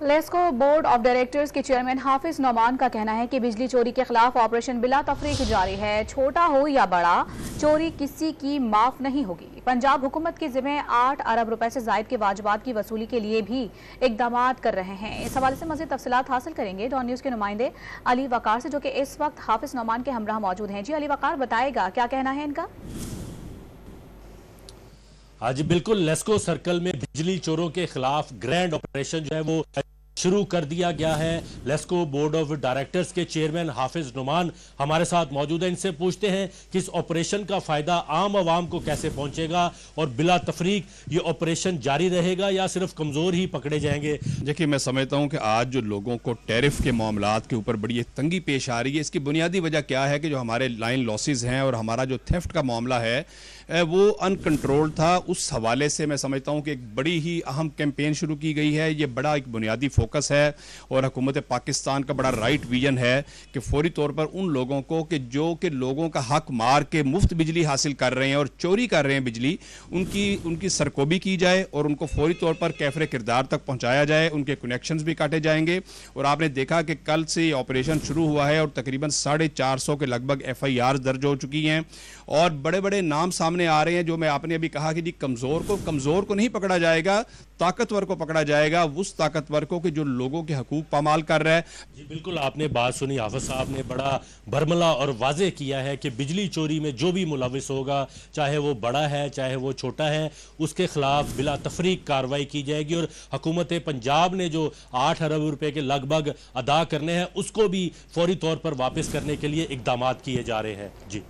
LESCO board of directors के chairman हाफिज नौमान का कहना है कि बिजली चोरी के खिलाफ ऑपरेशन बिला तफरीक जारी है। छोटा हो या बड़ा, चोरी किसी की माफ नहीं होगी। पंजाब हुकूमत के जिम्मे 8 अरब रुपए से जायद के वाजिबात की वसूली के लिए भी इकदाम कर रहे हैं। इस हवाले से मजीद तफसीलात हासिल करेंगे डॉन न्यूज के नुमाइंदे अली वकार से, जो कि इस वक्त हाफिज नौमान के हमरा मौजूद हैं। जी अली वकार, बताएगा क्या कहना है इनका? हाँ जी बिल्कुल, लेस्को सर्कल में बिजली चोरों के खिलाफ ग्रैंड ऑपरेशन जो है वो शुरू कर दिया गया है। लेस्को बोर्ड ऑफ डायरेक्टर्स के चेयरमैन हाफिज नुमान हमारे साथ मौजूद हैं। इनसे पूछते हैं कि इस ऑपरेशन का फायदा आम आवाम को कैसे पहुंचेगा और बिला तफरीक ये ऑपरेशन जारी रहेगा या सिर्फ कमजोर ही पकड़े जाएंगे। देखिए, मैं समझता हूं कि आज जो लोगों को टैरिफ के मामलात के ऊपर बड़ी एक तंगी पेश आ रही है, इसकी बुनियादी वजह क्या है कि जो हमारे लाइन लॉसेज हैं और हमारा जो थेफ्ट का मामला है वो अनकंट्रोल्ड था। उस हवाले से मैं समझता हूं कि एक बड़ी ही अहम कैंपेन शुरू की गई है। ये बड़ा एक बुनियादी फोकस है और हुकूमत पाकिस्तान का बड़ा राइट विजन है कि फौरी तौर पर उन लोगों को कि जो कि लोगों का हक मार के मुफ्त बिजली हासिल कर रहे हैं और चोरी कर रहे हैं बिजली, उनकी सरकोबी की जाए और उनको फौरी तौर पर कैफरे किरदार तक पहुंचाया जाए। उनके कनेक्शंस भी काटे जाएंगे। और आपने देखा कि कल से ये ऑपरेशन शुरू हुआ है और तकरीबन 450 के लगभग FIR दर्ज हो चुकी हैं और बड़े बड़े नाम सामने आ रहे हैं। जो मैं आपने अभी कहा कि जी कमजोर को नहीं पकड़ा जाएगा, ताकतवर को पकड़ा जाएगा। उस ताकतवर को कि जो लोगों के हकूक पामाल कर रहा है। जी बिल्कुल, आपने बात सुनी, हाफिज साहब ने बड़ा बरमला और वाजे किया है कि बिजली चोरी में जो भी मुलविस होगा, चाहे वो बड़ा है चाहे वो छोटा है, उसके खिलाफ बिला तफरीक कार्रवाई की जाएगी। और हुकूमत पंजाब ने जो 8 अरब रुपए के लगभग अदा करने हैं उसको भी फौरी तौर पर वापस करने के लिए इकदाम किए जा रहे हैं। जी।